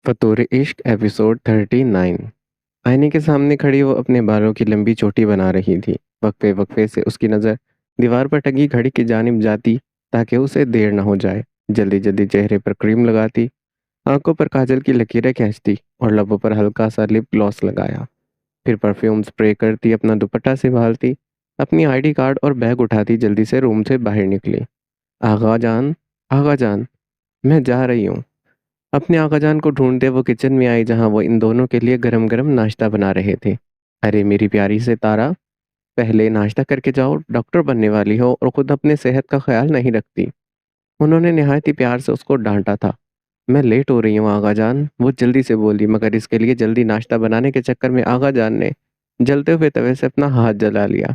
फतूर इश्क एपिसोड 39। आईने के सामने खड़ी वो अपने बालों की लंबी चोटी बना रही थी। वक्फे वक्फे से उसकी नज़र दीवार पर टंगी घड़ी की जानिब जाती ताकि उसे देर न हो जाए। जल्दी जल्दी चेहरे पर क्रीम लगाती, आंखों पर काजल की लकीरें खींचती और लबों पर हल्का सा लिप ग्लॉस लगाया। फिर परफ्यूम स्प्रे करती, अपना दुपट्टा संभालती, अपनी आईडी कार्ड और बैग उठाती, जल्दी से रूम से बाहर निकली। आगा जान, आगा जान, मैं जा रही हूँ। अपने आकाजान को ढूंढते वो किचन में आई जहां वो इन दोनों के लिए गरम गरम नाश्ता बना रहे थे। अरे मेरी प्यारी से तारा, पहले नाश्ता करके जाओ, डॉक्टर बनने वाली हो और खुद अपने सेहत का ख्याल नहीं रखती। उन्होंने निहायत ही प्यार से उसको डांटा था। मैं लेट हो रही हूँ आगाजान, वो जल्दी से बोली, मगर इसके लिए जल्दी नाश्ता बनाने के चक्कर में आगाजान ने जलते हुए तवे से अपना हाथ जला लिया।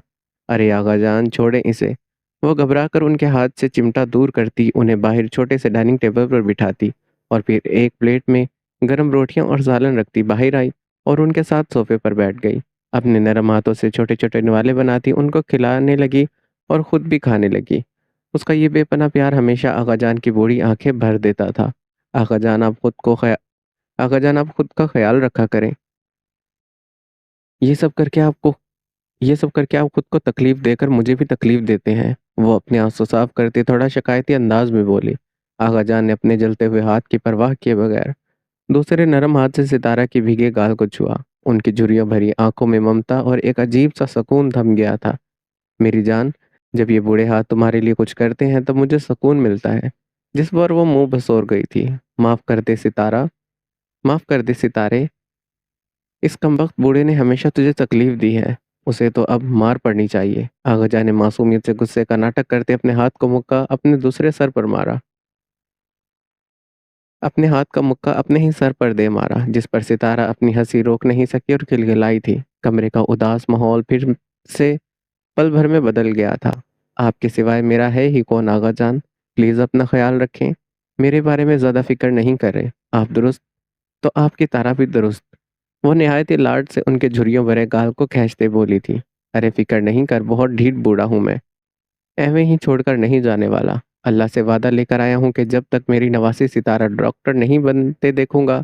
अरे आगाजान, छोड़ें इसे। वो घबराकर उनके हाथ से चिमटा दूर करती, उन्हें बाहर छोटे से डाइनिंग टेबल पर बिठाती और फिर एक प्लेट में गरम रोटियां और सालन रखती बाहर आई और उनके साथ सोफे पर बैठ गई। अपने नरम हाथों से छोटे छोटे निवाले बनाती, उनको खिलाने लगी और खुद भी खाने लगी। उसका ये बेपनाह प्यार हमेशा आगाजान की बूढ़ी आंखें भर देता था। आगाजान आप खुद को ख्या आगाजान आप खुद का ख्याल रखा करें। ये सब करके आपको ये सब करके आप खुद को तकलीफ देकर मुझे भी तकलीफ देते हैं। वो अपने आंसू साफ करते थोड़ा शिकायती अंदाज में बोली। आगाजान ने अपने जलते हुए हाथ की परवाह किए बगैर दूसरे नरम हाथ से सितारा की भीगे गाल को छुआ। उनकी झुर्रियों भरी आंखों में ममता और एक अजीब सा सुकून थम गया था। मेरी जान, जब ये बूढ़े हाथ तुम्हारे लिए कुछ करते हैं तब मुझे सुकून मिलता है। जिस पर वो मुंह बसोर गई थी। माफ कर दे सितारा, माफ कर दे सितारे। इस कमबख्त बूढ़े ने हमेशा तुझे तकलीफ दी है, उसे तो अब मार पड़नी चाहिए। आगजा ने मासूमियत से गुस्से का नाटक करते अपने हाथ को मुक्का अपने दूसरे सर पर मारा। अपने हाथ का मुक्का अपने ही सर पर दे मारा, जिस पर सितारा अपनी हंसी रोक नहीं सकी और खिलखिलाई थी। कमरे का उदास माहौल फिर से पल भर में बदल गया था। आपके सिवाय मेरा है ही कौन आगा जान, प्लीज अपना ख्याल रखें। मेरे बारे में ज्यादा फिक्र नहीं करें। आप दुरुस्त तो आपकी तारा भी दुरुस्त। वो निहायत ही लाड से उनके झुर्रियों भरे गाल को खींचते बोली थी। अरे फिक्र नहीं कर, बहुत ढीठ बूढ़ा हूं मैं, एवें ही छोड़कर नहीं जाने वाला। अल्लाह से वादा लेकर आया हूँ कि जब तक मेरी नवासी सितारा डॉक्टर नहीं बनते देखूंगा,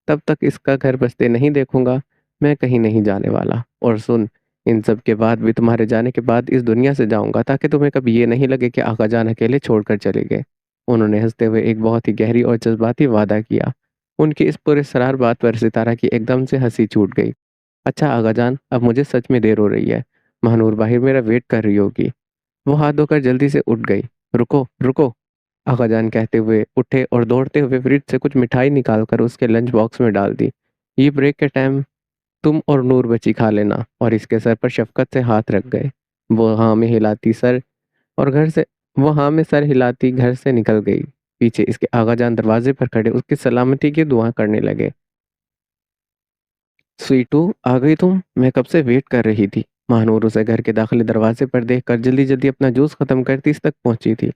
तब तक इसका घर बसते नहीं देखूंगा। मैं कहीं नहीं जाने वाला। और सुन, इन सब के बाद भी, तुम्हारे जाने के बाद इस दुनिया से जाऊंगा ताकि तुम्हें कभी ये नहीं लगे कि आका जान अकेले छोड़कर चले गए। उन्होंने हंसते हुए एक बहुत ही गहरी और जज्बाती वादा किया। उनकी इस पूरे सरार बात पर सितारा की एकदम से हंसी छूट गई। अच्छा आगा जान, अब मुझे सच में देर हो रही है। महानूर बाहिर मेरा वेट कर रही होगी। वो हाथ धोकर जल्दी से उठ गई। रुको रुको, आकाजान कहते हुए उठे और दौड़ते हुए फ्रिज से कुछ मिठाई निकालकर उसके लंच बॉक्स में डाल दी। ये ब्रेक के टाइम तुम और नूर बची खा लेना। और इसके सर पर शफकत से हाथ रख गए। वो हाँ में हिलाती सर और घर से वो हाँ में सर हिलाती घर से निकल गई। पीछे इसके आगाजान दरवाजे पर खड़े उसकी सलामती की दुआ करने लगे। स्वीटू, आ गई तुम? मैं कब से वेट कर रही थी। महानूर उसे घर के दाखिली दरवाजे पर देखकर जल्दी जल्दी अपना जूस खत्म करती इस तक पहुंची थी।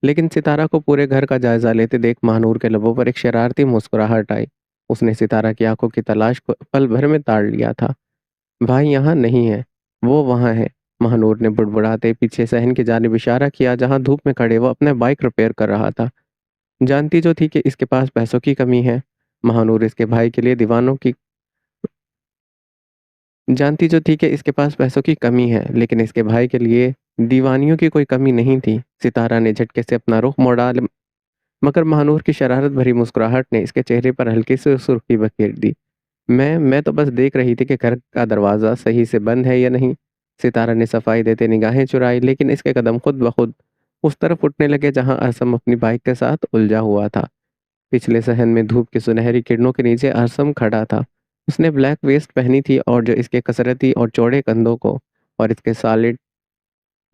लेकिन सितारा को पूरे घर का जायजा लेते देख महानूर के लबों पर एक शरारती मुस्कुराहट आई। उसने सितारा की आंखों की तलाश को पल भर में ताड़ लिया था। भाई यहाँ नहीं है, वो वहाँ है। महानूर ने बुड़बुड़ाते पीछे सहन की जानिब इशारा किया जहाँ धूप में खड़े वो अपने बाइक रिपेयर कर रहा था। जानती जो थी कि इसके पास पैसों की कमी है। महानूर इसके भाई के लिए दीवानों की जानती जो थी कि इसके पास पैसों की कमी है, लेकिन इसके भाई के लिए दीवानियों की कोई कमी नहीं थी। सितारा ने झटके से अपना रुख मोड़ा, मगर महानूर की शरारत भरी मुस्कुराहट ने इसके चेहरे पर हल्की सी सुर्खी बखेर दी। मैं तो बस देख रही थी कि घर का दरवाज़ा सही से बंद है या नहीं। सितारा ने सफाई देते निगाहें चुराई, लेकिन इसके कदम खुद ब खुद उस तरफ उठने लगे जहां अरसम अपनी बाइक के साथ उलझा हुआ था। पिछले सहन में धूप की सुनहरी किरणों के नीचे अरसम खड़ा था। उसने ब्लैक वेस्ट पहनी थी और जो इसके कसरती और चौड़े कंधों को और इसके सॉलिड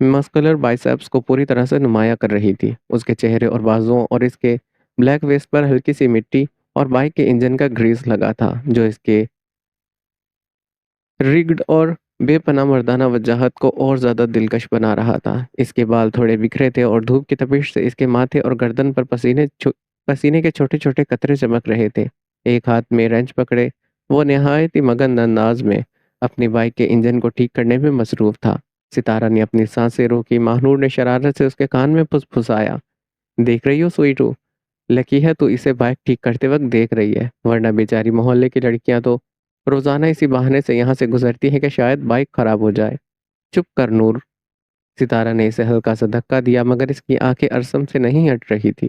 मस्कुलर बाइसेप्स को पूरी तरह से नुमाया कर रही थी। उसके चेहरे और बाजुओं और इसके ब्लैक वेस्ट पर हल्की सी मिट्टी और बाइक के इंजन का ग्रीस लगा था, जो इसके रिग्ड और बेपनाह मर्दाना वजाहत को और ज्यादा दिलकश बना रहा था। इसके बाल थोड़े बिखरे थे और धूप की तपिश से इसके माथे और गर्दन पर पसीने के छोटे छोटे कतरे चमक रहे थे। एक हाथ में रेंच पकड़े वो निहायत ही मगन अंदाज में अपनी बाइक के इंजन को ठीक करने में मसरूफ था। सितारा ने अपनी सांसें रोकी। महानूर ने शरारत से उसके कान में फुसफुसाया, देख रही हो स्वीटू, लकी है तू इसे बाइक ठीक करते वक्त देख रही है, वरना बेचारी मोहल्ले की लड़कियां तो रोजाना इसी बहाने से यहाँ से गुजरती हैं कि शायद बाइक खराब हो जाए। चुप कर नूर। सितारा ने इसे हल्का सा धक्का दिया, मगर इसकी आंखें अरसम से नहीं हट रही थी।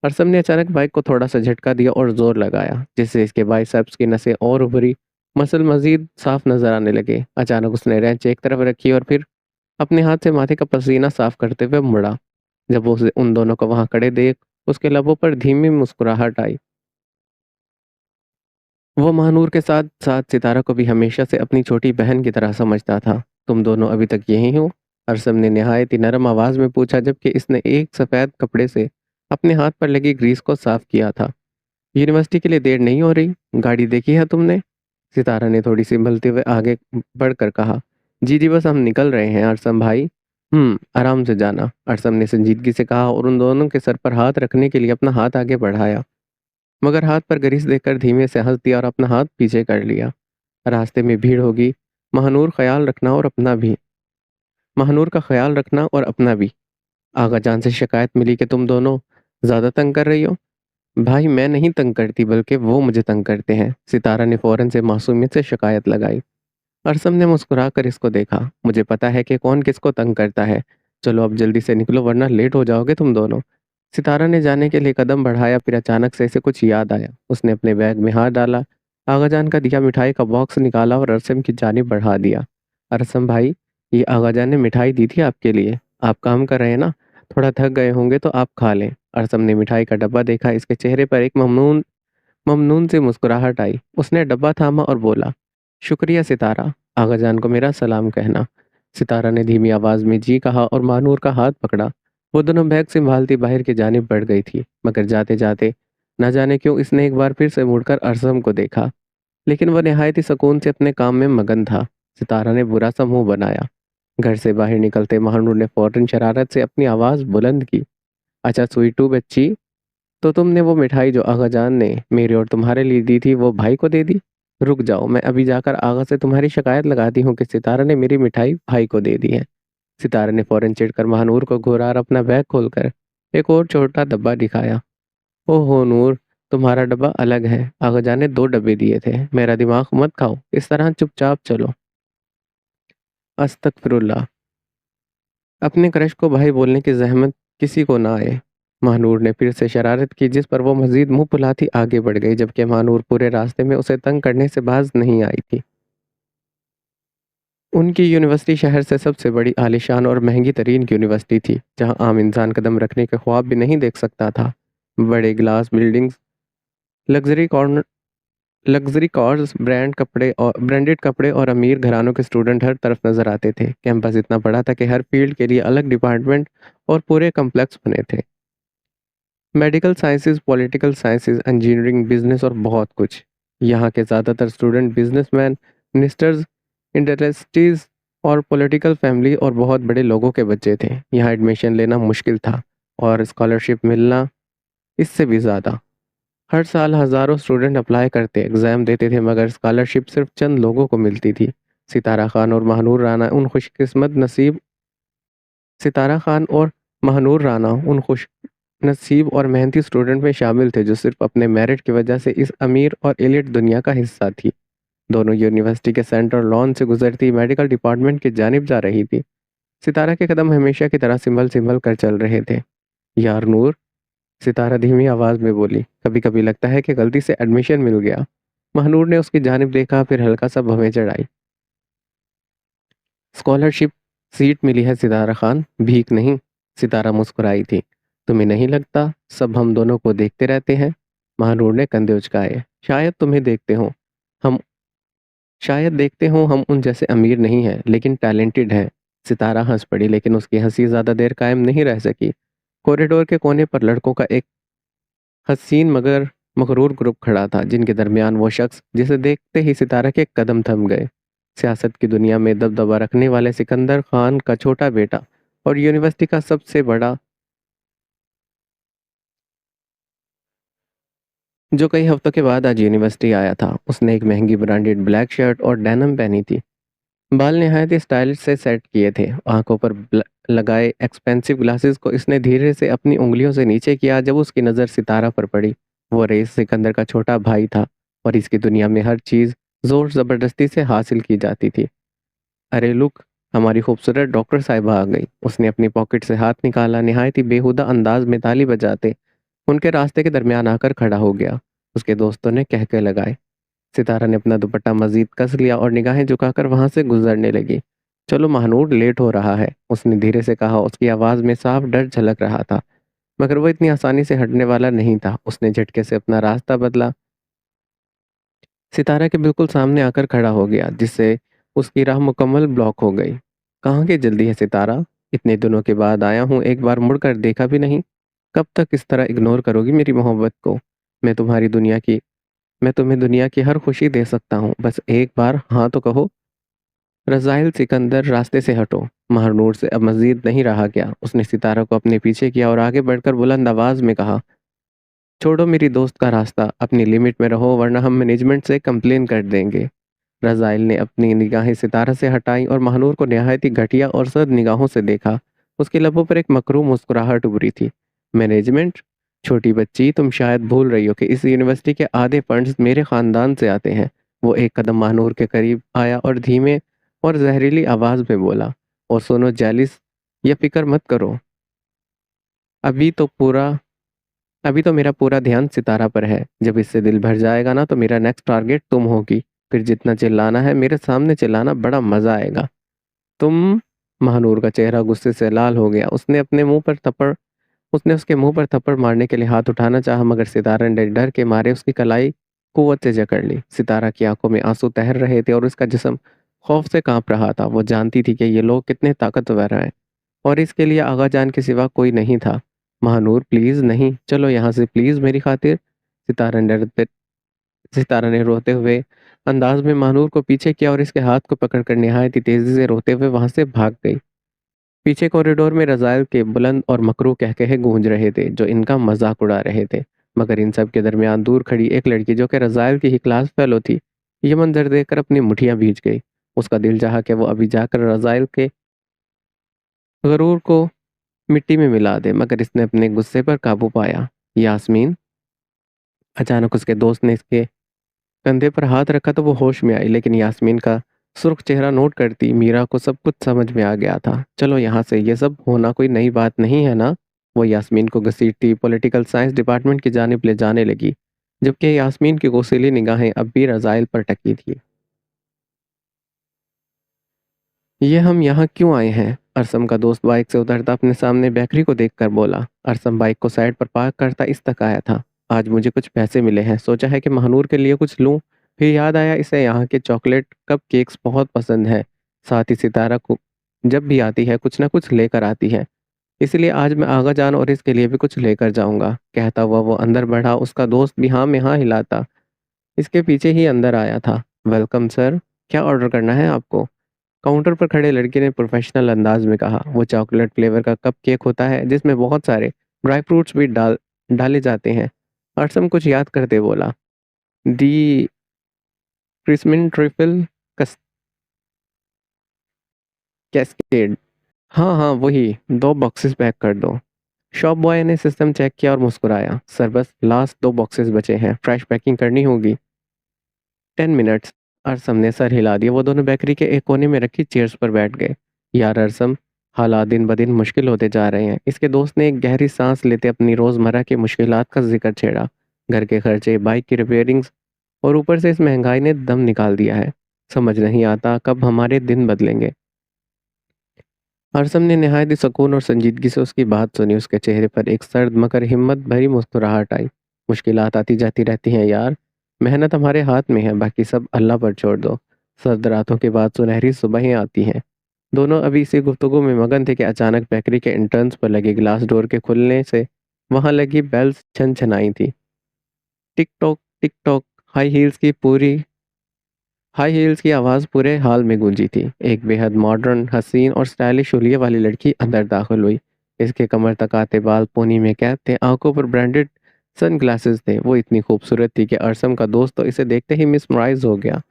अरसम ने अचानक बाइक को थोड़ा सा झटका दिया और जोर लगाया, जिससे इसके बाइसेप्स की नसें और उभरी, मसल मजीद साफ नजर आने लगे। अचानक उसने रेंच एक तरफ रखी और फिर अपने हाथ से माथे का पसीना साफ करते हुए मुड़ा। जब वो उसे उन दोनों को वहां खड़े देख, उसके लबों पर धीमी मुस्कुराहट आई। वो महानूर के साथ साथ सितारा को भी हमेशा से अपनी छोटी बहन की तरह समझता था। तुम दोनों अभी तक यहीं हो? अरसम ने निहायत ही नरम आवाज में पूछा, जबकि इसने एक सफेद कपड़े से अपने हाथ पर लगी ग्रीस को साफ किया था। यूनिवर्सिटी के लिए देर नहीं हो रही? गाड़ी देखी है तुमने? सितारा ने थोड़ी संभलते हुए आगे बढ़कर कहा। जी जी, बस हम निकल रहे हैं अरसम भाई। आराम से जाना, अरसम ने संजीदगी से कहा और उन दोनों के सर पर हाथ रखने के लिए अपना हाथ आगे बढ़ाया, मगर हाथ पर ग्रीस देखकर धीमे से हंस दिया और अपना हाथ पीछे कर लिया। रास्ते में भीड़ होगी, महानूर ख्याल रखना और अपना भी महानूर का ख्याल रखना और अपना भी। आगा जान से शिकायत मिली कि तुम दोनों ज्यादा तंग कर रही हो। भाई मैं नहीं तंग करती, बल्कि वो मुझे तंग करते हैं, सितारा ने फौरन से मासूमियत से शिकायत लगाई। अरसम ने मुस्कुराकर इसको देखा। मुझे पता है कि कौन किसको तंग करता है। चलो अब जल्दी से निकलो, वरना लेट हो जाओगे तुम दोनों। सितारा ने जाने के लिए कदम बढ़ाया, फिर अचानक से इसे कुछ याद आया। उसने अपने बैग में हाथ डाला, आगाजान का दिया मिठाई का बॉक्स निकाला और अरसम की जानिब बढ़ा दिया। अरसम भाई, ये आगाजान ने मिठाई दी थी आपके लिए। आप काम कर रहे हैं ना, थोड़ा थक गए होंगे तो आप खा लें। अरसम ने मिठाई का डब्बा देखा, इसके चेहरे पर एक ममनून ममनून से मुस्कुराहट आई। उसने डब्बा थामा और बोला, शुक्रिया सितारा, आगाजान को मेरा सलाम कहना। सितारा ने धीमी आवाज में जी कहा और मानूर का हाथ पकड़ा। वो दोनों बैग संभालती बाहर की जानिब बढ़ गई थी, मगर जाते जाते न जाने क्यों इसने एक बार फिर से मुड़कर अरसम को देखा, लेकिन वह निहायत ही सुकून से अपने काम में मगन था। सितारा ने बुरा सा मुंह बनाया। घर से बाहर निकलते महानूर ने फौरन शरारत से अपनी आवाज बुलंद की, अच्छा स्वीटू बच्ची, तो तुमने वो मिठाई जो आगा जान ने मेरे और तुम्हारे लिए दी थी वो भाई को दे दी? रुक जाओ, मैं अभी जाकर आगा से तुम्हारी शिकायत लगाती हूँ कि सितारा ने मेरी मिठाई भाई को दे दी है। सितारा ने फौरन चिढ़कर महानूर को घूरा और अपना बैग खोलकर एक और छोटा डब्बा दिखाया। ओहो नूर, तुम्हारा डब्बा अलग है, आगा जान ने दो डब्बे दिए थे। मेरा दिमाग मत खाओ, इस तरह चुपचाप चलो। अस्तगफिरुल्लाह। अपने क्रश को भाई बोलने की जहमत किसी को ना आए। महानूर ने फिर से शरारत की, जिस पर वो मजीद मुंह फुलाती आगे बढ़ गई, जबकि महानूर पूरे रास्ते में उसे तंग करने से बाज नहीं आई थी। उनकी यूनिवर्सिटी शहर से सबसे बड़ी आलीशान और महंगी तरीन यूनिवर्सिटी थी, जहां आम इंसान कदम रखने के ख्वाब भी नहीं देख सकता था। बड़े glass buildings, luxury corner luxury cars, branded कपड़े और अमीर घरानों के स्टूडेंट हर तरफ नजर आते थे। कैंपस इतना बड़ा था कि हर फील्ड के लिए अलग डिपार्टमेंट और पूरे कम्प्लेक्स बने थे। Medical sciences, political sciences, engineering, business और बहुत कुछ। यहाँ के ज़्यादातर स्टूडेंट बिजनेसमैन, मिनिस्टर्स, इंडस्ट्रीज और पॉलिटिकल फैमिली और बहुत बड़े लोगों के बच्चे थे। यहाँ एडमिशन लेना मुश्किल था और स्कॉलरशिप मिलना इससे भी ज़्यादा। हर साल हज़ारों स्टूडेंट अप्लाई करते, एग्ज़ाम देते थे, मगर स्कॉलरशिप सिर्फ चंद लोगों को मिलती थी। सितारा खान और महानूर राना उन खुशकिस्मत नसीब सितारा खान और महानूर राना उन खुश नसीब और मेहनती स्टूडेंट में शामिल थे जो सिर्फ अपने मेरिट की वजह से इस अमीर और एलिट दुनिया का हिस्सा थी। दोनों यूनिवर्सिटी के सेंट्रल लॉन से गुजरती मेडिकल डिपार्टमेंट की जानिब जा रही थी। सितारा के कदम हमेशा की तरह सिंबल सिंबल कर चल रहे थे। यार नूर, सितारा धीमी आवाज में बोली, कभी कभी लगता है कि गलती से एडमिशन मिल गया। महानूर ने उसकी जानिब देखा, फिर हल्का सा भवें चढ़ाई। स्कॉलरशिप सीट मिली है सितारा खान, भीख नहीं। सितारा मुस्कुराई थी। तुम्हें नहीं लगता सब हम दोनों को देखते रहते हैं? महानूर ने कंधे उचकाए। शायद तुम्हें देखते हो, हम शायद देखते हो हम उन जैसे अमीर नहीं हैं, लेकिन टैलेंटेड हैं। सितारा हंस पड़ी, लेकिन उसकी हंसी ज्यादा देर कायम नहीं रह सकी। कॉरिडोर के कोने पर लड़कों का एक हसीन मगर मगरूर ग्रुप खड़ा था, जिनके दरमियान वो शख्स जिसे देखते ही सितारा के कदम थम गए। सियासत की दुनिया में दबदबा रखने वाले सिकंदर खान का छोटा बेटा और यूनिवर्सिटी का सबसे बड़ा, जो कई हफ्तों के बाद आज यूनिवर्सिटी आया था। उसने एक महंगी ब्रांडेड ब्लैक शर्ट और डेनिम पहनी थी। बाल निहायत ही स्टाइलिश से सेट किए थे। आंखों पर लगाए एक्सपेंसिव ग्लासेस को इसने धीरे से अपनी उंगलियों से नीचे किया। जब उसकी नज़र सितारा पर पड़ी, वो रईस सिकंदर का छोटा भाई था और इसकी दुनिया में हर चीज़ जोर ज़बरदस्ती से हासिल की जाती थी। अरे लुक, हमारी खूबसूरत डॉक्टर साहिबा आ गई। उसने अपनी पॉकेट से हाथ निकाला, निहायत ही बेहुदा अंदाज में ताली बजाते उनके रास्ते के दरमियान आकर खड़ा हो गया। उसके दोस्तों ने कहके लगाए। सितारा ने अपना दुपट्टा मजीद कस लिया और निगाहें झुकाकर वहां से गुजरने लगी। चलो महानूर, लेट हो रहा है, उसने धीरे से कहा। उसकी आवाज में साफ डर झलक रहा था, मगर वो इतनी आसानी से हटने वाला नहीं था। उसने झटके से अपना रास्ता बदला, सितारा के बिल्कुल सामने आकर खड़ा हो गया, जिससे उसकी राह मुकम्मल ब्लॉक हो गई। कहाँ की जल्दी है सितारा? इतने दिनों के बाद आया हूँ, एक बार मुड़कर देखा भी नहीं। कब तक इस तरह इग्नोर करोगी मेरी मोहब्बत को? मैं तुम्हारी दुनिया की मैं तुम्हें दुनिया की हर खुशी दे सकता हूँ, बस एक बार हाँ तो कहो। रज़ाइल सिकंदर, रास्ते से हटो। महानूर से अब मज़ीद नहीं रहा गया। उसने सितारा को अपने पीछे किया और आगे बढ़कर बुलंद आवाज़ में कहा, छोड़ो मेरी दोस्त का रास्ता, अपनी लिमिट में रहो वरना हम मैनेजमेंट से कंप्लेन कर देंगे। रज़ाइल ने अपनी निगाहें सितारा से हटाई और महानूर को निहायत ही घटिया और सर्द निगाहों से देखा। उसके लबों पर एक मकरूम मुस्कुराहट उभरी थी। मैनेजमेंट? छोटी बच्ची, तुम शायद भूल रही हो कि इस यूनिवर्सिटी के आधे फंड्स मेरे ख़ानदान से आते हैं। वो एक कदम महानूर के करीब आया और धीमे और जहरीली आवाज़ में बोला, और सुनो जैलिस, ये फिक्र मत करो। अभी तो पूरा अभी तो मेरा पूरा ध्यान सितारा पर है। जब इससे दिल भर जाएगा ना, तो मेरा नेक्स्ट टारगेट तुम होगी। फिर जितना चिल्लाना है मेरे सामने चिल्लाना, बड़ा मजा आएगा। तुम? महानूर का चेहरा गुस्से से लाल हो गया। उसने उसके मुंह पर थप्पड़ मारने के लिए हाथ उठाना चाहा, मगर सितारा ने डर के मारे उसकी कलाई कुव्वत से जकड़ ली। सितारा की आंखों में आंसू तैर रहे थे और उसका जिस्म खौफ से कांप रहा था। वो जानती थी कि ये लोग कितने ताकतवर हैं और इसके लिए आगा जान के सिवा कोई नहीं था। महानूर प्लीज नहीं, चलो यहाँ से प्लीज मेरी खातिर। सितारा ने रोते हुए अंदाज में महानूर को पीछे किया और इसके हाथ को पकड़कर निहायत ही तेजी से रोते हुए वहां से भाग गई। पीछे कॉरिडोर में रज़ाइल के बुलंद और मकरू कहकहे गूंज रहे थे, जो इनका मजाक उड़ा रहे थे। मगर इन सब के दरमियान दूर खड़ी एक लड़की, जो कि रज़ाइल की ही क्लास फेलो थी, ये मंजर देखकर अपनी मुठियां भीज गई। उसका दिल चाहा कि वो अभी जाकर रज़ाइल के गरूर को मिट्टी में मिला दे, मगर इसने अपने गुस्से पर काबू पाया। यास्मीन? अचानक उसके दोस्त ने इसके कंधे पर हाथ रखा तो वो होश में आई, लेकिन यास्मीन का सुर्ख चेहरा नोट करती मीरा को सब कुछ समझ में आ गया था। चलो यहाँ से, ये सब होना कोई नई बात नहीं है ना? वो यास्मीन को घसीटती पॉलिटिकल साइंस डिपार्टमेंट की जानिब ले जाने लगी, जबकि यास्मीन की गोसीली निगाहें अब भी रज़ाइल पर टकी थी। ये हम यहाँ क्यों आए हैं? अरसम का दोस्त बाइक से उतरता अपने सामने बेकरी को देखकर बोला। अरसम बाइक को साइड पर पार्क करता इस तक आया था। आज मुझे कुछ पैसे मिले हैं, सोचा है कि महानूर के लिए कुछ लूं। फिर याद आया इसे यहाँ के चॉकलेट कप केक्स बहुत पसंद है। साथ ही सितारा को जब भी आती है कुछ ना कुछ लेकर आती है, इसलिए आज मैं आगा जान और इसके लिए भी कुछ लेकर जाऊंगा। कहता हुआ वो अंदर बढ़ा। उसका दोस्त भी हाँ में हाँ हिलाता इसके पीछे ही अंदर आया था। वेलकम सर, क्या ऑर्डर करना है आपको? काउंटर पर खड़े लड़के ने प्रोफेशनल अंदाज में कहा। वो चॉकलेट फ्लेवर का कप केक होता है जिसमें बहुत सारे ड्राई फ्रूट्स भी डाले जाते हैं। हर्षम कुछ याद करते बोला, दी क्रिस्मिन ट्रिफल कैस्केड। हाँ हाँ वही, 2 बॉक्सेस पैक कर दो। शॉप बॉय ने सिस्टम चेक किया और मुस्कुराया। सर बस लास्ट 2 बॉक्सेस बचे हैं, फ्रेश पैकिंग करनी होगी। 10 मिनट्स। अरसम ने सर हिला दिया। वो दोनों बेकरी के एक कोने में रखी चेयर्स पर बैठ गए। यार अरसम, हालात दिन ब दिन मुश्किल होते जा रहे हैं। इसके दोस्त ने एक गहरी सांस लेते अपनी रोज़मर्रा की मुश्किलात का जिक्र छेड़ा। घर के खर्चे, बाइक की रिपेयरिंग्स, और ऊपर से इस महंगाई ने दम निकाल दिया है। समझ नहीं आता कब हमारे दिन बदलेंगे। अरसम ने निहायत ही सुकून और संजीदगी से उसकी बात सुनी। उसके चेहरे पर एक सर्द मगर हिम्मत भरी मुस्कुराहट आई। मुश्किलात आती जाती रहती हैं यार, मेहनत हमारे हाथ में है, बाकी सब अल्लाह पर छोड़ दो। सर्द रातों के बाद सुनहरी सुबहें आती हैं। दोनों अभी इसी गुफ्तगू में मगन थे कि अचानक बेकरी के इंटर्न्स पर लगे ग्लास डोर के खुलने से वहां लगी बेल्स छन छनाई थी। Tick tock tick tock. High heels की आवाज़ पूरे हाल में गूंजी थी। एक बेहद मॉडर्न, हसीन और स्टाइलिश हुलिये वाली लड़की अंदर दाखिल हुई। इसके कमर तक आते बाल पोनी में कैद थे, आंखों पर ब्रांडेड सन ग्लासेस थे। वो इतनी खूबसूरत थी कि अरसम का दोस्त तो इसे देखते ही मिसमराइज हो गया,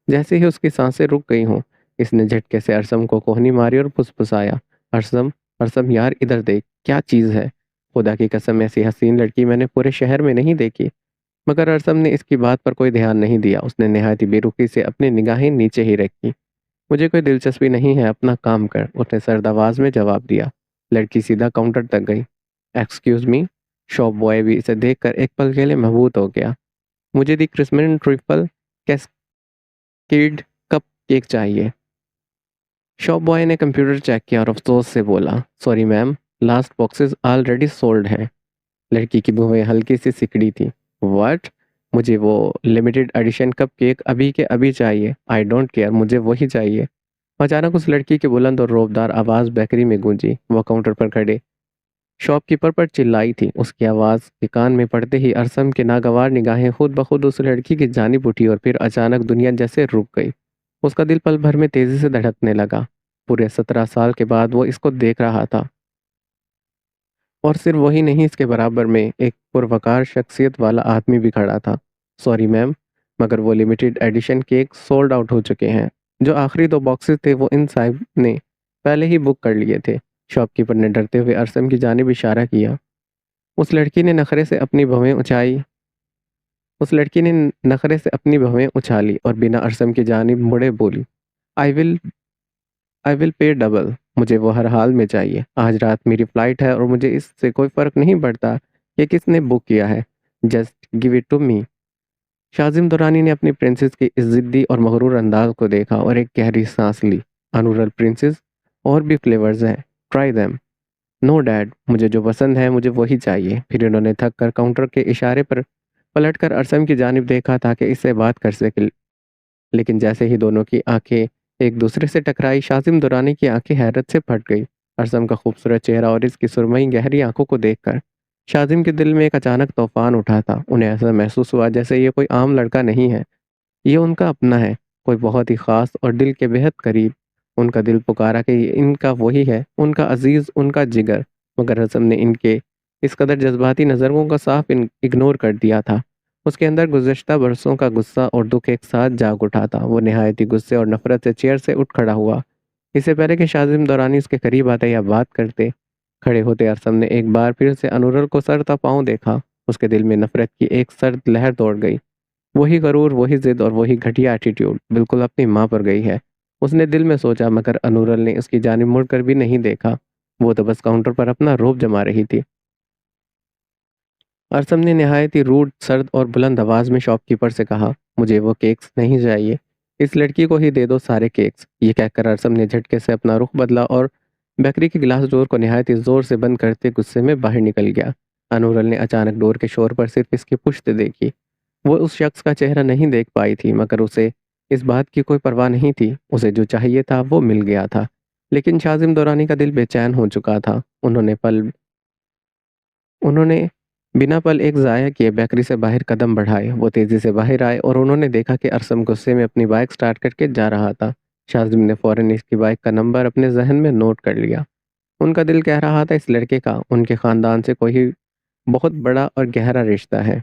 जैसे ही उसकी सांसें रुक गई हों। इसने झटके से अरसम को कोहनी मारी और फुसफुसाया, अरसम, अरसम यार इधर देख, क्या चीज़ है? खुदा की कसम ऐसी हसीन लड़की मैंने पूरे शहर में नहीं देखी। मगर अरसम ने इसकी बात पर कोई ध्यान नहीं दिया। उसने निहायत ही बेरुखी से अपनी निगाहें नीचे ही रखी। मुझे कोई दिलचस्पी नहीं है, अपना काम कर, उसने सर्द आवाज में जवाब दिया। लड़की सीधा काउंटर तक गई। Excuse me. शॉप बॉय भी इसे देखकर एक पल के लिए महबूत हो गया। मुझे the Christmas triple cascade cup cake चाहिए। शॉप बॉय ने कंप्यूटर चेक किया और अफसोस से बोला, sorry ma'am, last boxes already sold हैं। लड़की की भुएं हल्की सी सिकड़ी थी। व्हाट? मुझे वो लिमिटेड एडिशन कप केक अभी के अभी चाहिए। आई डोंट केयर, मुझे वही चाहिए। अचानक उस लड़की की बुलंद और रौबदार आवाज़ बेकरी में गूंजी। वह काउंटर पर खड़े शॉपकीपर पर चिल्लाई थी। उसकी आवाज़ के कान में पड़ते ही अरसम की नागवार निगाहें खुद ब खुद उस लड़की की जानिब उठी और फिर अचानक दुनिया जैसे रुक गई। उसका दिल पल भर में तेजी से धड़कने लगा। पूरे 17 साल के बाद वो इसको देख रहा था, और सिर्फ वही नहीं, इसके बराबर में एक पुरवकार शख्सियत वाला आदमी भी खड़ा था। सॉरी मैम, मगर वो limited edition cake sold out हो चुके हैं। जो आखिरी 2 बॉक्सेस थे वो इन साहब ने पहले ही बुक कर लिए थे। शॉपकीपर ने डरते हुए अरसम की जानिब इशारा किया। उस लड़की ने नखरे से अपनी भवें उछाई उस लड़की ने नखरे से अपनी भवें उछाली और बिना अरसम की जानिब मुड़े बोली, I will I will pay double. मुझे वो हर हाल में चाहिए। आज रात मेरी फ्लाइट है और मुझे इससे कोई फर्क नहीं पड़ता कि किसने बुक किया है। Just give it to me. Shazim Durrani ने अपनी प्रिंसेस के इस जिद्दी और मगरूर अंदाज को देखा और एक गहरी सांस ली। अनुरल प्रिंसेस, और भी फ्लेवर्स हैं, ट्राई देम। नो डैड, मुझे जो पसंद है मुझे वही चाहिए। फिर इन्होंने थक कर काउंटर के इशारे पर पलटकर अरसम की जानिब देखा ताकि इससे बात कर सके, लेकिन जैसे ही दोनों की आंखें एक दूसरे से टकराई, शाजिम दुरानी की आंखें हैरत से फट गई। अरसम का खूबसूरत चेहरा और इसकी सुरमई गहरी आंखों को देखकर शाजिम के दिल में एक अचानक तूफान उठा था। उन्हें ऐसा महसूस हुआ जैसे ये कोई आम लड़का नहीं है, ये उनका अपना है, कोई बहुत ही खास और दिल के बेहद करीब। उनका दिल पुकारा कि ये इनका वही है, उनका अजीज, उनका जिगर। मगर अरसम ने इनके इस कदर जज्बाती नज़रों का साफ इग्नोर कर दिया था। उसके अंदर गुज़श्ता बरसों का गुस्सा और दुख एक साथ जाग उठा था। वो निहायत ही गुस्से और नफरत से चेयर से उठ खड़ा हुआ। इससे पहले कि शाजिम दौरानी उसके करीब आते या बात करते, खड़े होते अरसम ने एक बार फिर से अनुरल को सर ता पाँव देखा। उसके दिल में नफरत की एक सर्द लहर दौड़ गई। वही गरूर, वही जिद और वही घटिया एटीट्यूड बिल्कुल अपनी माँ पर गई है, उसने दिल में सोचा। मगर अनुरल ने उसकी जानिब मुड़कर भी नहीं देखा। वो तो बस काउंटर पर अपना रोब जमा रही थी। अरसम ने निहायत ही रूड, सर्द और बुलंद आवाज में शॉपकीपर से कहा, मुझे वो केक्स नहीं चाहिए, इस लड़की को ही दे दो सारे केक्स। ये कहकर अरसम ने झटके से अपना रुख बदला और बेकरी के गिलास डोर को निहायत ही जोर से बंद करते गुस्से में बाहर निकल गया। अनुरल ने अचानक डोर के शोर पर सिर्फ इसकी पुश्त देखी। वो उस शख्स का चेहरा नहीं देख पाई थी, मगर उसे इस बात की कोई परवाह नहीं थी। उसे जो चाहिए था वो मिल गया था। लेकिन शाजिम दौरानी का दिल बेचैन हो चुका था। उन्होंने बिना पल एक ज़ाया किए बेकरी से बाहर कदम बढ़ाए। वो तेज़ी से बाहर आए और उन्होंने देखा कि अरसम गुस्से में अपनी बाइक स्टार्ट करके जा रहा था। शाजिम ने फौरन इसकी बाइक का नंबर अपने जहन में नोट कर लिया। उनका दिल कह रहा था इस लड़के का उनके ख़ानदान से कोई बहुत बड़ा और गहरा रिश्ता है।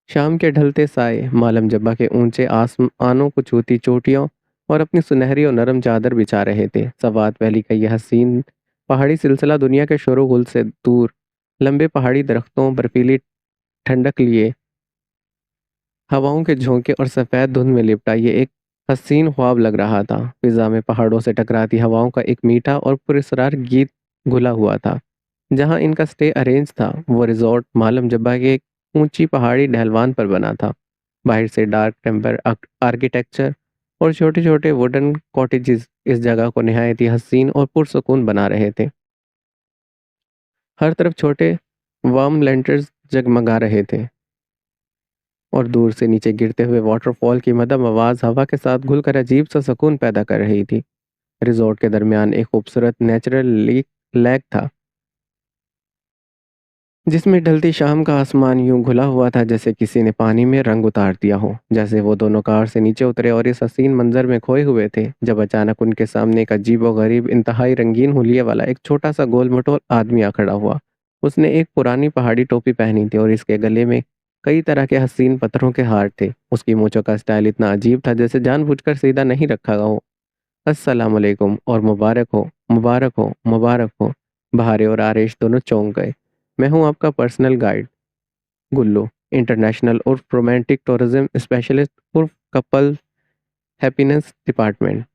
शाम के ढलते साए मालम जब्बा के ऊंचे आसमानों को छूती चोटियों और अपनी सुनहरी और नरम चादर बिछा रहे थे। सवात वैली का यह हसीन पहाड़ी सिलसिला दुनिया के शोरगुल से दूर लंबे पहाड़ी दरख्तों, बर्फीली ठंडक लिए हवाओं के झोंके और सफ़ेद धुंध में लिपटा ये एक हसीन ख्वाब लग रहा था। फिजा में पहाड़ों से टकराती हवाओं का एक मीठा और पुरस्रार गीत घुला हुआ था। जहाँ इनका स्टे अरेंज था वो रिजॉर्ट मालम जब्बा के एक ऊंची पहाड़ी ढलवान पर बना था। बाहर से डार्क टेम्पर आर्किटेक्चर और छोटे छोटे वुडन कॉटेजेस इस जगह को निहायत ही हसीन और पुरसुकून बना रहे थे। हर तरफ छोटे वार्म लैंटर्स जगमगा रहे थे और दूर से नीचे गिरते हुए वाटरफॉल की मदम आवाज़ हवा के साथ घुलकर अजीब सा सुकून पैदा कर रही थी। रिजॉर्ट के दरमियान एक खूबसूरत नेचुरल लेक था, जिसमें ढलती शाम का आसमान यूं घुला हुआ था जैसे किसी ने पानी में रंग उतार दिया हो। जैसे वो दोनों कार से नीचे उतरे और इस हसीन मंजर में खोए हुए थे, जब अचानक उनके सामने एक अजीब व गरीब, इंतहाई रंगीन हुलिये वाला एक छोटा सा गोल मटोल आदमी आ खड़ा हुआ। उसने एक पुरानी पहाड़ी टोपी पहनी थी और इसके गले में कई तरह के हसीन पत्थरों के हार थे। उसकी मूंछों का स्टाइल इतना अजीब था जैसे जानबूझकर सीधा नहीं रखा हो। अस्सलाम वालेकुम और मुबारक हो, मुबारक हो, मुबारक हो। बहारे और आरेश दोनों चौंक गए। मैं हूँ आपका पर्सनल गाइड गुल्लू, इंटरनेशनल उर्फ रोमांटिक टूरिज्म स्पेशलिस्ट उर्फ कपल हैप्पीनेस डिपार्टमेंट।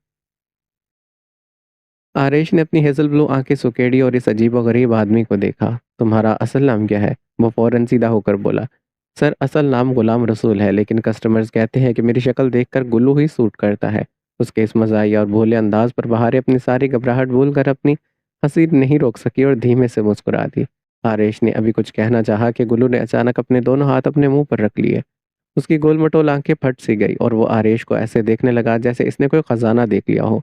आरेश ने अपनी हेज़ल ब्लू आंखें सुकेड़ी और इस अजीबोगरीब आदमी को देखा। तुम्हारा असल नाम क्या है? वो फौरन सीधा होकर बोला। सर, असल नाम गुलाम रसूल है, लेकिन कस्टमर्स कहते हैं कि मेरी शक्ल देखकर गुल्लू ही सूट करता है। उसके इस मज़ाहिया और भोले अंदाज पर बहारें अपनी सारी घबराहट भूलकर अपनी हंसी नहीं रोक सकी और धीमे से मुस्कुरा दी। आरेश ने अभी कुछ कहना चाहा कि गुल्लू ने अचानक अपने दोनों हाथ अपने मुंह पर रख लिए। उसकी गोल-मटोल आंखें फट सी गई और वो आरेश को ऐसे देखने लगा जैसे इसने कोई खजाना देख लिया हो।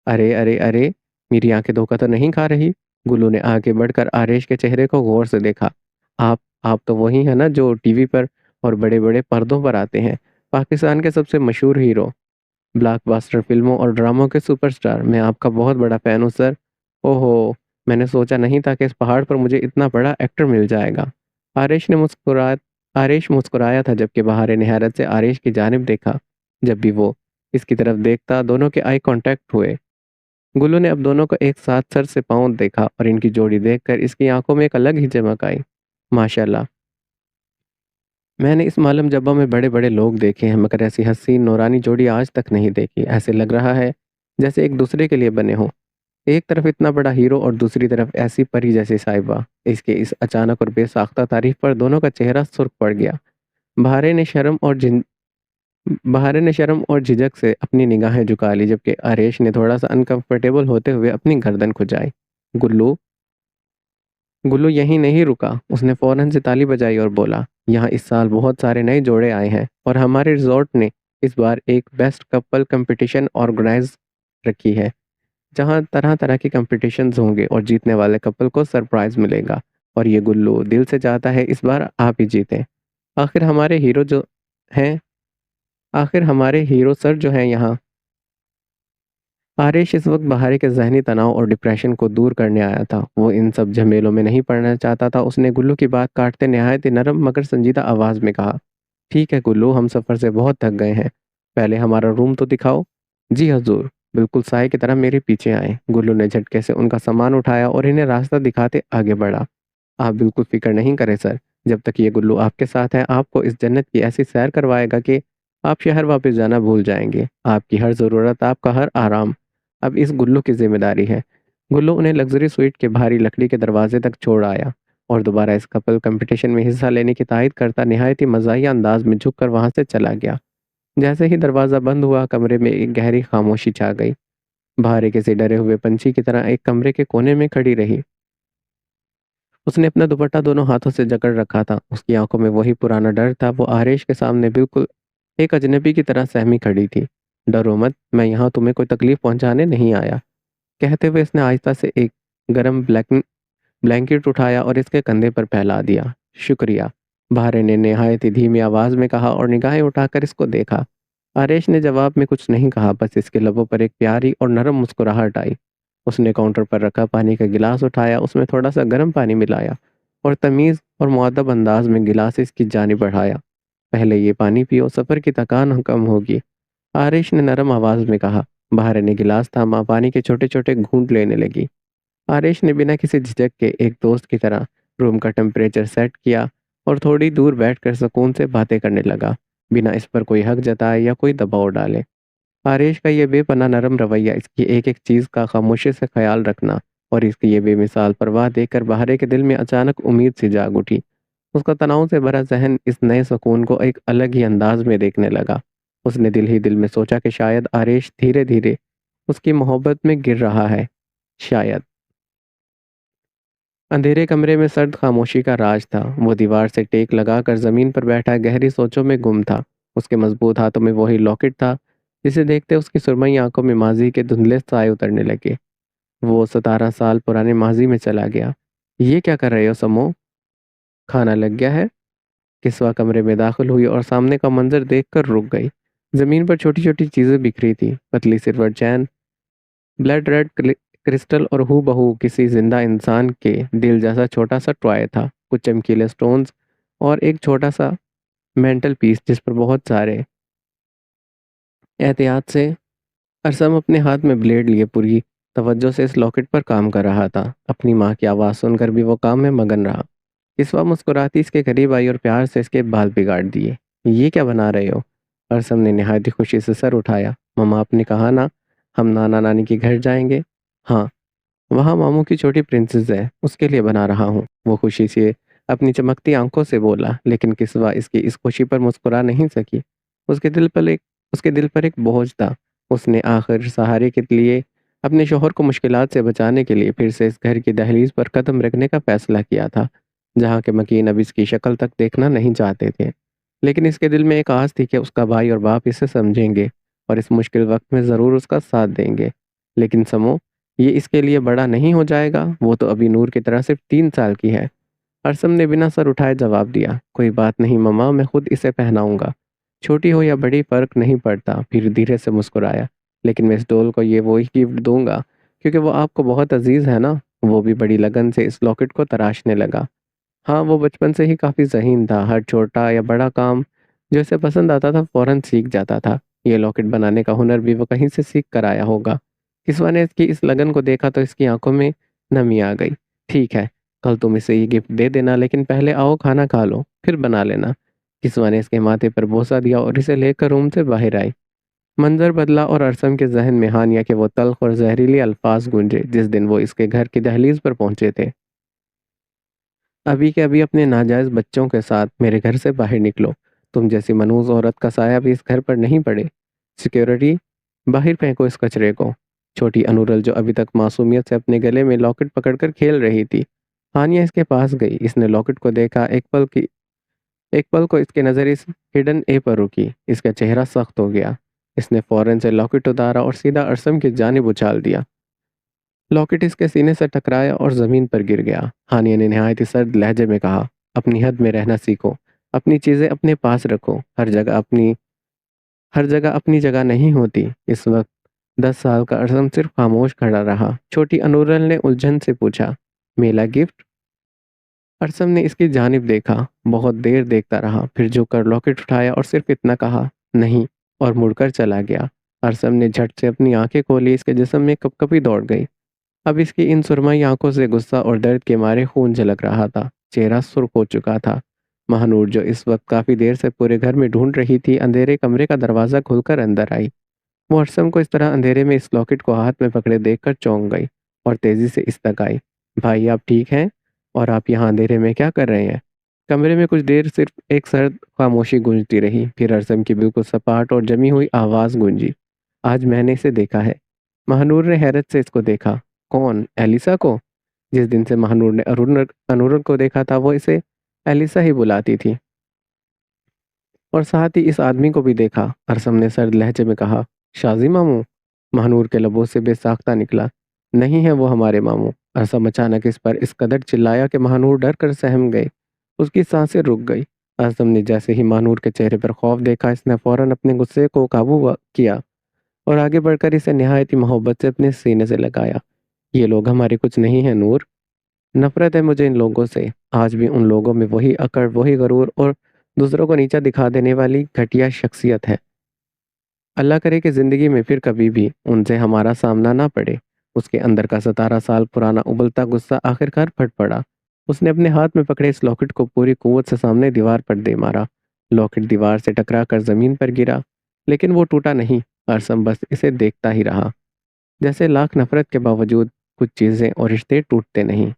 अरे, अरे, अरे! मेरी आंखें धोखा तो नहीं खा रही? गुल्लू ने आगे बढ़कर आरेश के चेहरे को गौर से देखा। आप तो वही हैं ना जो टीवी पर और बड़े-बड़े पर्दों पर आते हैं। पाकिस्तान के सबसे मशहूर हीरो, ब्लॉकबस्टर फिल्मों और ड्रामों के सुपरस्टार। मैं आपका बहुत बड़ा फ़ैन हूँ सर। ओहो! मैंने सोचा नहीं था कि इस पहाड़ पर मुझे इतना बड़ा एक्टर मिल जाएगा। आरेश ने मुस्कुरा आरेश मुस्कुराया था जबकि बहारे ने हैरत से आरेश की जानिब देखा। जब भी वो इसकी तरफ देखता, दोनों के आई कॉन्टैक्ट हुए। गुल्लू ने अब दोनों को एक साथ सर से पाँव देखा और इनकी जोड़ी देखकर इसकी आंखों में एक अलग ही चमक आई। माशाल्लाह! मैंने इस मालम जब्बा में बड़े-बड़े लोग देखे हैं, मगर ऐसी हसीन नूरानी जोड़ी आज तक नहीं देखी। ऐसे लग रहा है जैसे एक दूसरे के लिए बने हों। एक तरफ इतना बड़ा हीरो और दूसरी तरफ ऐसी परी जैसी साहिबा। इसके इस अचानक और बेसाख्ता तारीफ पर दोनों का चेहरा सुर्ख पड़ गया। बहारे ने शर्म और झिन बहारे ने शर्म और झिझक से अपनी निगाहें झुका ली, जबकि आरेश ने थोड़ा-सा अनकंफर्टेबल होते हुए अपनी गर्दन खुजाई। गुल्लू गुल्लू यहीं नहीं रुका। उसने फ़ौरन से ताली बजाई और बोला, यहाँ इस साल बहुत सारे नए जोड़े आए हैं और हमारे रिज़ॉर्ट ने इस बार एक बेस्ट कपल कंपटीशन ऑर्गेनाइज़ रखी है, जहाँ तरह-तरह के कॉम्पिटिशन्स होंगे और जीतने वाले कपल को सरप्राइज़ मिलेगा। और ये गुल्लू दिल से चाहता है इस बार आप ही जीतें। आखिर हमारे हीरो जो हैं आखिर हमारे हीरो सर जो हैं यहाँ। आरिश इस वक्त बहारे के ज़हनी तनाव और डिप्रेशन को दूर करने आया था। वो इन सब झमेलों में नहीं पड़ना चाहता था। उसने गुल्लू की बात काटते नहायत ही नरम मगर संजीदा आवाज़ में कहा, ठीक है गुल्लू, हम सफ़र से बहुत थक गए हैं। पहले हमारा रूम तो दिखाओ। जी हजूर। बिल्कुल साए की तरह मेरे पीछे आए। गुल्लू ने झटके से उनका सामान उठाया और इन्हें रास्ता दिखाते आगे बढ़ा। आप बिल्कुल फ़िक्र नहीं करें सर। जब तक ये गुल्लू आपके साथ है, आपको इस जन्नत की ऐसी सैर करवाएगा कि आप शहर वापस जाना भूल जाएँगे। आपकी हर ज़रूरत, आपका हर आराम अब इस गुल्लू की ज़िम्मेदारी है। गुल्लू उन्हें लग्ज़री स्वीट के भारी लकड़ी के दरवाजे तक छोड़ आया और दोबारा इस कपल कंपटीशन में हिस्सा लेने की तायद करता निहायत ही मज़ाहिया अंदाज में झुककर वहाँ से चला गया। जैसे ही दरवाज़ा बंद हुआ, कमरे में एक गहरी खामोशी छा गई। बहारे किसी डरे हुए पंछी की तरह एक कमरे के कोने में खड़ी रही। उसने अपना दुपट्टा दोनों हाथों से जकड़ रखा था। उसकी आंखों में वही पुराना डर था। वो आरेश के सामने बिल्कुल एक अजनबी की तरह सहमी खड़ी थी। डरो मत, मैं यहाँ तुम्हें कोई तकलीफ पहुँचाने नहीं आया। कहते हुए इसने आहिस्ता से एक गरम ब्लैंकेट उठाया और इसके कंधे पर फैला दिया। शुक्रिया, बहारे ने नहायत ही धीमी आवाज़ में कहा और निगाहें उठाकर इसको देखा। आरेश ने जवाब में कुछ नहीं कहा, बस इसके लबों पर एक प्यारी और नरम मुस्कुराहट आई। उसने काउंटर पर रखा पानी का गिलास उठाया, उसमें थोड़ा सा गर्म पानी मिलाया और तमीज़ और मुअद्दब अंदाज में गिलास इसकी जानिब बढ़ाया। पहले ये पानी पियो, सफ़र की थकान कम होगी। आरिश ने नरम आवाज़ में कहा। बहार ने गिलास थामा, पानी के छोटे छोटे घूंट लेने लगी। आरिश ने बिना किसी झिझक के एक दोस्त की तरह रूम का टेम्परेचर सेट किया और थोड़ी दूर बैठकर सुकून से बातें करने लगा, बिना इस पर कोई हक जताए या कोई दबाव डाले। आरेश का ये बेपनाह नरम रवैया, इसकी एक एक चीज़ का खामोशी से ख्याल रखना और इसकी ये बेमिसाल परवाह देखकर बहारे के दिल में अचानक उम्मीद सी जाग उठी। उसका तनाव से भरा जहन इस नए सुकून को एक अलग ही अंदाज में देखने लगा। उसने दिल ही दिल में सोचा कि शायद आरेश धीरे धीरे उसकी मोहब्बत में गिर रहा है। शायद। अंधेरे कमरे में सर्द खामोशी का राज था। वो दीवार से टेक लगाकर जमीन पर बैठा गहरी सोचों में गुम था। उसके मजबूत हाथों में वही लॉकेट था जिसे देखते उसकी सुरमई आंखों में माजी के धुंधले साए उतरने लगे। वो 17 साल पुराने माजी में चला गया। ये क्या कर रहे हो समो? खाना लग गया है? किस्वा कमरे में दाखिल हुई और सामने का मंजर देखकर रुक गई। जमीन पर छोटी छोटी चीजें बिखरी थी, पतली सिल्वर चैन, ब्लड रेड क्रिस्टल और हू बहू किसी जिंदा इंसान के दिल जैसा छोटा सा टॉय था। कुछ चमकीले स्टोन्स और एक छोटा सा मेंटल पीस जिस पर बहुत सारे एहतियात से अरसम अपने हाथ में ब्लेड लिए पूरी तवज्जो से इस लॉकेट पर काम कर रहा था। अपनी माँ की आवाज़ सुनकर भी वो काम में मगन रहा। किस्वा मुस्कुराती इसके करीब आई और प्यार से इसके बाल बिगाड़ दिए। ये क्या बना रहे हो? अरसम ने निहायत ही खुशी से सर उठाया। मम्मा, आपने कहा ना हम नाना नानी के घर जाएंगे। हाँ, वहाँ मामू की छोटी प्रिंसेस है, उसके लिए बना रहा हूँ, वो खुशी से अपनी चमकती आंखों से बोला। लेकिन किस्वा इसकी इस खुशी पर मुस्कुरा नहीं सकी। उसके दिल पर एक उसके दिल पर एक बोझ था। उसने आखिर सहारे के लिए अपने शोहर को मुश्किलात से बचाने के लिए फिर से इस घर की दहलीज पर कदम रखने का फैसला किया था, जहाँ के मकीन अब इसकी शक्ल तक देखना नहीं चाहते थे। लेकिन इसके दिल में एक आस थी कि उसका भाई और बाप इसे समझेंगे और इस मुश्किल वक्त में ज़रूर उसका साथ देंगे। लेकिन समो, ये इसके लिए बड़ा नहीं हो जाएगा? वो तो अभी नूर की तरह सिर्फ 3 साल की है। अरसम ने बिना सर उठाए जवाब दिया, कोई बात नहीं मम्मा, मैं खुद इसे पहनाऊंगा। छोटी हो या बड़ी फर्क नहीं पड़ता। फिर धीरे से मुस्कुराया। लेकिन मैं इस डोल को ये वही गिफ्ट दूंगा क्योंकि वो आपको बहुत अजीज है ना। वो भी बड़ी लगन से इस लॉकेट को तराशने लगा। हाँ, वो बचपन से ही काफ़ी ज़हीन था। हर छोटा या बड़ा काम जो उसे पसंद आता था फ़ौरन सीख जाता था। ये लॉकेट बनाने का हुनर भी वो कहीं से सीख कर आया होगा। किस्वा ने इसकी इस लगन को देखा तो इसकी आंखों में नमी आ गई। ठीक है, कल तुम इसे ये गिफ्ट दे देना, लेकिन पहले आओ खाना खा लो, फिर बना लेना। किस्वा ने इसके माथे पर बोसा दिया और इसे लेकर रूम से बाहर आई। मंजर बदला और अरसम के जहन में हानिया के वो तल्ख और जहरीले अल्फाज गूंजे जिस दिन वो इसके घर की दहलीज पर पहुंचे थे। अभी के अभी अपने नाजायज़ बच्चों के साथ मेरे घर से बाहर निकलो। तुम जैसी मनहूस औरत का साया भी इस घर पर नहीं पड़े। सिक्योरिटी, बाहर फेंको इस कचरे को। छोटी अनुरल जो अभी तक मासूमियत से अपने गले में लॉकेट पकड़कर खेल रही थी, हानिया इसके पास गई। इसने लॉकेट को देखा। एक पल को इसकी नज़र इस हिडन ए पर रुकी। इसका चेहरा सख्त हो गया। इसने फौरन से लॉकेट उतारा और सीधा अरसम की जानिब उछाल दिया। लॉकेट इसके सीने से टकराया और ज़मीन पर गिर गया। हानिया ने निहायत ही सर्द लहजे में कहा, अपनी हद में रहना सीखो। अपनी चीज़ें अपने पास रखो। हर जगह अपनी जगह नहीं होती। इस वक्त 10 साल का अरसम सिर्फ खामोश खड़ा रहा। छोटी अनूरल ने उलझन से पूछा, मेला गिफ्ट? अरसम ने इसकी जानिब देखा। बहुत देर देखता रहा, फिर झुककर लॉकेट उठाया और सिर्फ इतना कहा, नहीं, और मुड़कर चला गया। अरसम ने झट से अपनी आंखें खोली। इसके जिस्म में कपकपी दौड़ गई। अब इसकी इन सुरमई आंखों से गुस्सा और दर्द के मारे खून झलक रहा था। चेहरा सुर्ख हो चुका था। महानूर जो इस वक्त काफी देर से पूरे घर में ढूंढ रही थी, अंधेरे कमरे का दरवाजा खुलकर अंदर आई। वो हर्षम को इस तरह अंधेरे में इस लॉकेट को हाथ में पकड़े देखकर चौंक गई और तेजी से इस तक आई। भाई, आप ठीक हैं? और आप यहाँ अंधेरे में क्या कर रहे हैं? कमरे में कुछ देर सिर्फ एक सर्द खामोशी गूंजती रही। फिर हरसम की बिल्कुल सपाट और जमी हुई आवाज गूंजी, आज मैंने इसे देखा है। महानूर ने हैरत से इसको देखा। कौन? एलिसा को? जिस दिन से महानूर ने अरुण को देखा था, वो इसे एलिसा ही बुलाती थी। और साथ ही इस आदमी को भी देखा। अरसम ने सर्द लहजे में कहा, शाजी मामू? महानूर के लबों से बेसाख्ता निकला, नहीं है वो हमारे मामू। अरसम अचानक इस पर इस कदर चिल्लाया कि महानूर डर कर सहम गए। उसकी सांसें रुक गई। अरसम ने जैसे ही महानूर के चेहरे पर खौफ देखा, इसने फौरन अपने गुस्से को काबू किया और आगे बढ़कर इसे निहायत ही मोहब्बत से अपने सीने से लगाया। ये लोग हमारे कुछ नहीं है नूर। नफरत है मुझे इन लोगों से। आज भी उन लोगों में वही अकड़, वही गरूर और दूसरों को नीचा दिखा देने वाली घटिया शख्सियत है। अल्लाह करे कि जिंदगी में फिर कभी भी उनसे हमारा सामना ना पड़े। उसके अंदर का 17 साल पुराना उबलता गुस्सा आखिरकार फट पड़ा। उसने अपने हाथ में पकड़े इस लॉकेट को पूरी कुव्वत से सामने दीवार पर दे मारा। लॉकेट दीवार से टकरा कर जमीन पर गिरा, लेकिन वो टूटा नहीं। अरसम बस इसे देखता ही रहा। जैसे लाख नफरत के बावजूद कुछ चीज़ें और रिश्ते टूटते नहीं।